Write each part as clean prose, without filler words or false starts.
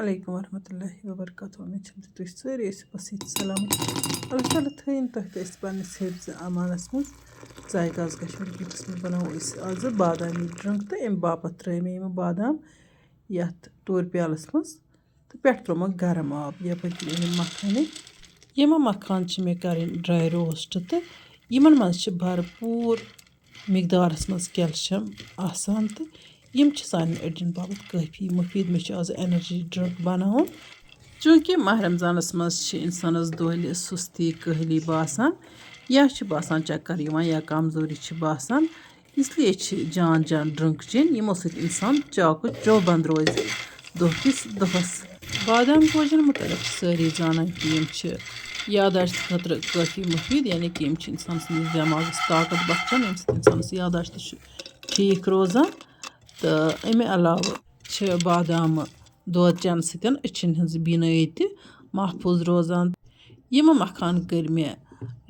علیکم ورحمۃ اللہ وبرکاتہ مےٚ چھِ تُہۍ سٲری ٲسِو بس ییٚتہِ سلامت اللہ تعالیٰ تھٲیِن تۄہہِ تہِ أسۍ پنٛنِس حِفظِ امانَس منٛز ذایقاز کشمیٖر کِٹَس منٛز بناوو أسۍ آزٕ بادامی ڈرٛنٛک تہٕ اَمہِ باپتھ ترٛٲے مےٚ یِم بادام یَتھ ٹوٗرِ پیالَس منٛز تہٕ پٮ۪ٹھٕ ترٛوومَکھ گرم آب یَپٲرۍ کِنۍ أنِم مکھٲنۍ یِمن مکھان چھِ مےٚ کَرٕنۍ ڈرٛاے روسٹ تہٕ یِمن منٛز چھِ بھرپوٗر مقدارَس منٛز کیلشَم آسان تہٕ یِم چھِ سانٮ۪ن أڈجَن باپتھ کٲفی مُفیٖد مےٚ چھِ آز اٮ۪نَرجی ڈرٛنٛک بناوُن چوٗنٛکہِ ماہ رمضانَس منٛز چھِ اِنسانَس دۄہلہِ سُستی کٲہلی باسان یا چھِ باسان چکر یِوان یا کمزوری چھِ باسان اِسلیے چھِ جان ڈرٛنٛک چیٚنۍ یِمو سۭتۍ اِنسان چاکو چوبنٛد روزِ دۄہ کِس دۄہَس بادام گوجن متعلق چھِ سٲری زانان کہِ یِم چھِ یاداشت خٲطرٕ کٲفی مُفیٖد یعنی کہِ یِم چھِ اِنسان سٕنٛدِس دٮ۪ماغَس طاقت بخشان ییٚمہِ سۭتۍ اِنسانَس یاداشت تہِ چھُ ٹھیٖک روزان تہٕ اَمہِ علاوٕ چھِ بادامہٕ دۄد چٮ۪نہٕ سۭتۍ أچھَن ہٕنٛز بیٖنٲیی تہِ محفوٗظ روزان یِمہٕ مکھان کٔرۍ مےٚ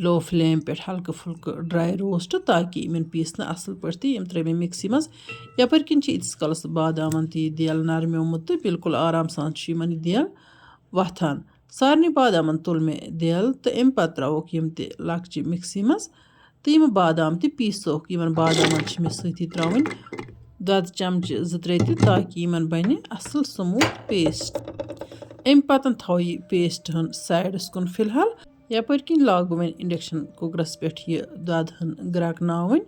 لو فٕلیم پٮ۪ٹھ ہلکہٕ پھُلکہٕ ڈرٛاے روسٹ تاکہِ یِمن پیٖس نہٕ اَصٕل پٲٹھۍ تہٕ یِم ترٛٲے مےٚ مِکسی منٛز یَپٲرۍ کِنۍ چھِ ییٖتِس کالَس بادامَن تہِ یہِ دٮ۪ل نرمیومُت تہٕ بالکل آرام سان چھُ یِمن یہِ دٮ۪ل وۄتھان سارنٕے بادامَن تُل مےٚ دٮ۪ل تہٕ اَمہِ پَتہٕ ترٛاووکھ یِم تہِ لۄکچہِ مِکسی منٛز تہٕ یِم بادام تہِ پیٖسوکھ یِمن بادامَن چھِ مےٚ سۭتی ترٛاوٕنۍ دۄدٕ چمچہٕ 2-3 تہِ تاکہِ یِمن بنہِ اَصٕل سموٗتھ پیسٹ اَمہِ پَتہٕ تھاوو یہِ پیسٹ ہن سایڈَس کُن فِلحال یَپٲرۍ کِنۍ لاگو وۄنۍ اِنڈَکشَن کُکرَس پٮ۪ٹھ یہِ دۄدٕ ہن گرٛٮ۪کناوٕنۍ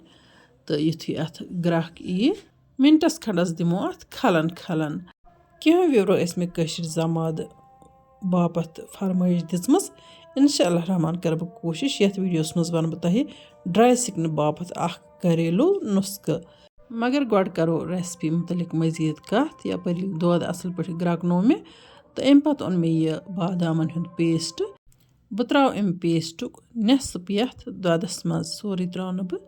تہٕ یُتھُے اَتھ گرٛٮ۪کھ یی مِنٹَس کھنٛڈَس دِمو اَتھ کھلَن کینٛہہ وِورو ٲسۍ مےٚ کٲشِر زمادٕ باپتھ فرمٲیش دِژمٕژ اِنشاء اللہ رحمان کَرٕ بہٕ کوٗشِش یَتھ ویٖڈیوَس منٛز وَنہٕ بہٕ تۄہہِ ڈرٛاے سِکنہٕ باپتھ اَکھ گریلوٗ نُسخہٕ مگر گۄڈٕ کَرو ریسپی متعلق مٔزیٖد کَتھ یَپٲرۍ ییٚلہِ دۄد اَصٕل پٲٹھۍ گرٛٮ۪کنو مےٚ تہٕ اَمہِ پَتہٕ اوٚن مےٚ یہِ بادامَن ہُنٛد پیسٹ بہٕ ترٛاوٕ اَمہِ پیسٹُک نٮ۪صٕف یَتھ دۄدَس منٛز سورُے ترٛاو نہٕ بہٕ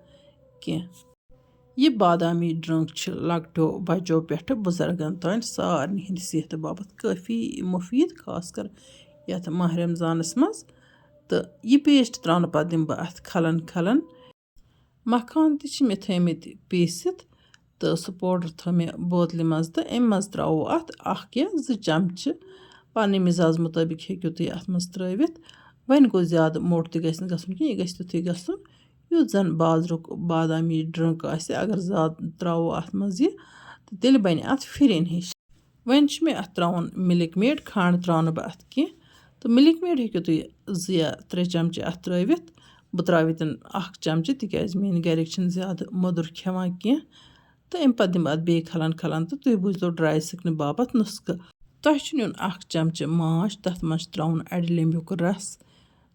کینٛہہ یہِ بادامی ڈرٛنٛک چھِ لۄکٹیو بَچو پٮ۪ٹھٕ بُزرگَن تانۍ سارنٕے ہِنٛدِ صحتہٕ باپتھ کٲفی مُفیٖد خاص کر یَتھ ماہ رمضانَس منٛز تہٕ یہِ پیسٹ ترٛاونہٕ پَتہٕ دِمہٕ بہٕ اَتھ کھلَن مکھان تہِ چھِ مےٚ تھٲیمٕتۍ پیٖسِتھ تہٕ سُہ پوڈَر تھٲو مےٚ بوتلہِ منٛز تہٕ اَمہِ منٛز ترٛاوو اَتھ 1 یا 2 چمچہٕ پنٛنہِ مِزاز مُطٲبِق ہیٚکِو تُہۍ اَتھ منٛز ترٛٲوِتھ وۄنۍ گوٚو زیادٕ موٚٹ تہِ گژھِ نہٕ گژھُن کینٛہہ یہِ گژھِ تیُتھُے گژھُن یُتھ زَن بازرُک بادامی ڈرٛنٛک آسہِ اگر زیادٕ ترٛاوو اَتھ منٛز یہِ تہٕ تیٚلہِ بَنہِ اَتھ پھِرِنۍ ہِش وۄنۍ چھُ مےٚ اَتھ ترٛاوُن مِلِک میڈ کھنٛڈ ترٛاو نہٕ بہٕ اَتھ کینٛہہ تہٕ مِلِک میڈ ہیٚکِو تُہۍ 2 یا 3 چمچہٕ اَتھ ترٛٲوِتھ بہٕ ترٛاوٕ ییٚتٮ۪ن 1 چمچہٕ تِکیٛازِ میٛٲنۍ گَرِکۍ چھِنہٕ زیادٕ موٚدُر کھٮ۪وان کینٛہہ تہٕ اَمہِ پَتہٕ دِمہٕ بہٕ اَتھ بیٚیہِ کھلَن تہٕ تُہۍ بوٗزتو ڈرٛاے سِکنہٕ باپتھ نُسخہٕ تۄہہِ چھُ نیُن 1 چمچہٕ ماچھ تَتھ منٛز چھُ ترٛاوُن اَڑِ لیٚمبیُک رَس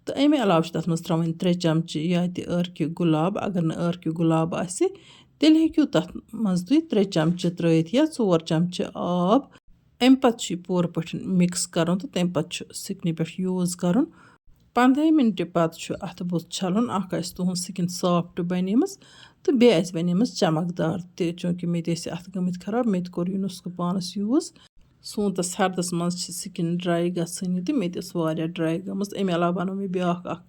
تہٕ اَمہِ علاوٕ چھِ تَتھ منٛز ترٛاوٕنۍ 3 چمچہٕ یا تہِ ٲرکہِ گُلاب اگر نہٕ ٲرکہِ گُلاب آسہِ تیٚلہِ ہیٚکِو تَتھ منٛز تُہۍ 3 چمچہٕ ترٛٲیِتھ یا 4 چمچہٕ آب اَمہِ پَتہٕ چھُ یہِ پوٗرٕ پٲٹھۍ مِکس کَرُن تہٕ تَمہِ پَتہٕ چھُ سِکنہِ پٮ۪ٹھ یوٗز کَرُن 15 مِنٹہِ پَتہٕ چھُ اَتھٕ بُتھ چھَلُن اَکھ آسہِ تُہٕنٛز سِکِن سافٹ بَنیمٕژ تہٕ بیٚیہِ آسہِ بَنیمٕژ چمکدار تہِ چوٗنٛکہِ مےٚ تہِ ٲسۍ اَتھٕ گٔمٕتۍ خراب مےٚ تہِ کوٚر یہِ نُسخہٕ پانَس یوٗز سونٛتَس ہردَس منٛز چھِ سِکِن ڈرٛاے گژھٲنی تہٕ مےٚ تہِ ٲس واریاہ ڈرٛاے گٔمٕژ اَمہِ علاوٕ بَنوو مےٚ بیٛاکھ اَکھ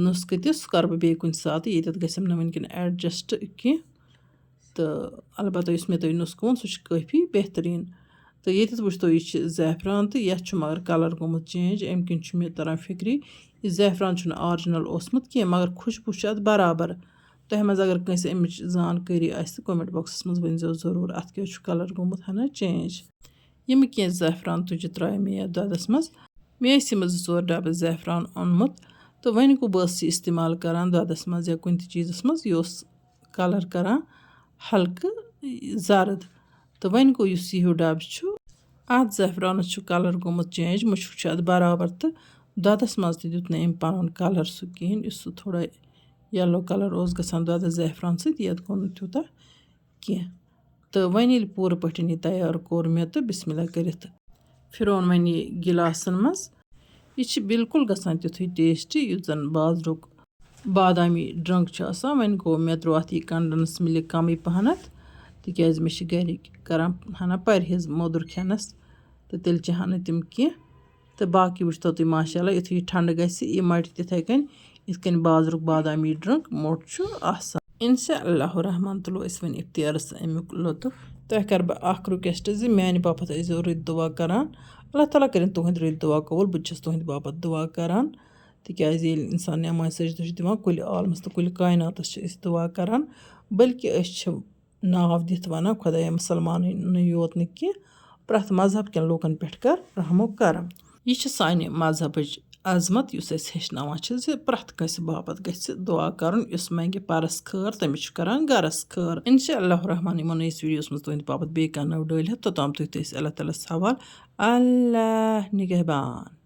نُسخہٕ تہِ سُہ کَرٕ بہٕ بیٚیہِ کُنہِ ساتہٕ ییٚتٮ۪تھ گژھٮ۪م نہٕ وٕنۍکٮ۪ن اٮ۪ڈجَسٹ کینٛہہ تہٕ البتہ یُس مےٚ تۄہہِ نُسخہٕ ووٚن سُہ چھُ کٲفی بہتریٖن تہٕ ییٚتٮ۪تھ وٕچھتو یہِ چھِ زعفران تہٕ یَتھ چھُ مگر کَلَر گوٚمُت چینٛج اَمہِ کِنۍ چھُ مےٚ تَران فِکرِ یہِ زعفران چھُنہٕ آرجِنَل اوسمُت کینٛہہ مگر خوشبوٗ چھُ اَتھ بَرابَر تۄہہِ منٛز اگر کٲنٛسہِ اَمِچ زانکٲری آسہِ تہٕ کومٮ۪نٛٹ بۄکسَس منٛز ؤنۍزیو ضروٗر اَتھ کیٛاہ چھُ کَلَر گوٚمُت ہنا چینٛج یِمہٕ کینٛہہ زعفران تُجہِ ترٛایہِ مےٚ یَتھ دۄدَس منٛز مےٚ ٲسۍ یِمہٕ 2-4 ڈَبہٕ زعفران اوٚنمُت تہٕ وۄنۍ گوٚو بہٕ ٲسٕس یہِ اِستعمال کَران دۄدَس منٛز یا کُنہِ تہِ چیٖزَس منٛز یہِ اوس کَلَر کَران ہلکہٕ زرٕد تہٕ وۄنۍ گوٚو یُس یہِ ہیوٗ ڈَبہٕ چھُ اَتھ زعفرانَس چھُ کَلَر گوٚمُت چینٛج مُشُک چھُ اَتھ بَرابَر تہٕ دۄدَس منٛز تہِ دیُت نہٕ أمۍ پَنُن کَلَر سُہ کِہیٖنۍ یُس سُہ تھوڑا یَلو کَلَر اوس گژھان دۄدَس زعفران سۭتۍ یَتھ گوٚو نہٕ تیوٗتاہ کینٛہہ تہٕ وۄنۍ ییٚلہِ پوٗرٕ پٲٹھۍ یہِ تیار کوٚر مےٚ تہٕ بِسمہِ اللہ کٔرِتھ پھِرون وۄنۍ یہِ گِلاسَن منٛز یہِ چھِ بالکل گژھان تیُتھُے ٹیسٹی یُتھ زَن بازرُک بادامی ڈرٛنٛک چھُ آسان وۄنۍ گوٚو مےٚ ترٛوو اَتھ یہِ کَنڈَنٕس مِلِک کَمٕے پَہنَتھ تِکیٛازِ مےٚ چھِ گَرِکۍ کَران ہنا پرہیز موٚدُر کھٮ۪نَس تہٕ تیٚلہِ چاہَن نہٕ تِم کینٛہہ تہٕ باقٕے وٕچھتو تُہۍ ماشاء اللہ یُتھُے یہِ ٹھنٛڈٕ گژھِ یہِ مَٹہِ تِتھَے کٔنۍ یِتھ کٔنۍ بازرُک بادامی ڈرٛنٛک موٚٹ چھُ آسان اِنشاء اللہُ رحمان تُلو أسۍ وۄنۍ اِختیارَس اَمیُک لُطف تۄہہِ کَرٕ بہٕ اَکھ رِکوٮ۪سٹ زِ میٛانہِ باپتھ ٲسۍزیو رٕتۍ دُعا کَران اللہ تعالیٰ کٔرِنۍ تُہٕنٛدۍ رٕتۍ دُعا قبوٗل بہٕ تہِ چھَس تُہٕنٛدِ باپتھ دُعا کَران تِکیٛازِ ییٚلہِ اِنسان نٮ۪مازِ سجدٕ چھُ دِوان کُلہِ عالمَس تہٕ کُلہِ کایناتَس چھِ أسۍ دُعا کَران بٔلکہِ أسۍ چھِ ناو دِتھ وَنان خۄدایا مُسلمانٕے یوت نہٕ کینٛہہ پرٛٮ۪تھ مذہب کٮ۪ن لوٗکَن پٮ۪ٹھ کَر رحم و کرم یہِ چھِ سانہِ مذہبٕچ عظمت یُس أسۍ ہیٚچھناوان چھِ زِ پرٛٮ۪تھ کٲنٛسہِ باپتھ گژھِ دُعا کَرُن یُس منٛگہِ پَرَس خٲر تٔمِس چھُ کَران گَرَس خٲر اِنشاء اللہ رحمٰن یِمو نٔیِس ویٖڈیوَس منٛز تُہٕنٛدِ باپتھ بیٚیہِ کانٛہہ نٔو ڈٲلِتھ توٚتام تُہۍ تہِ ٲسۍ اللہ تعالیٰ سوال اللہ نِگہبان.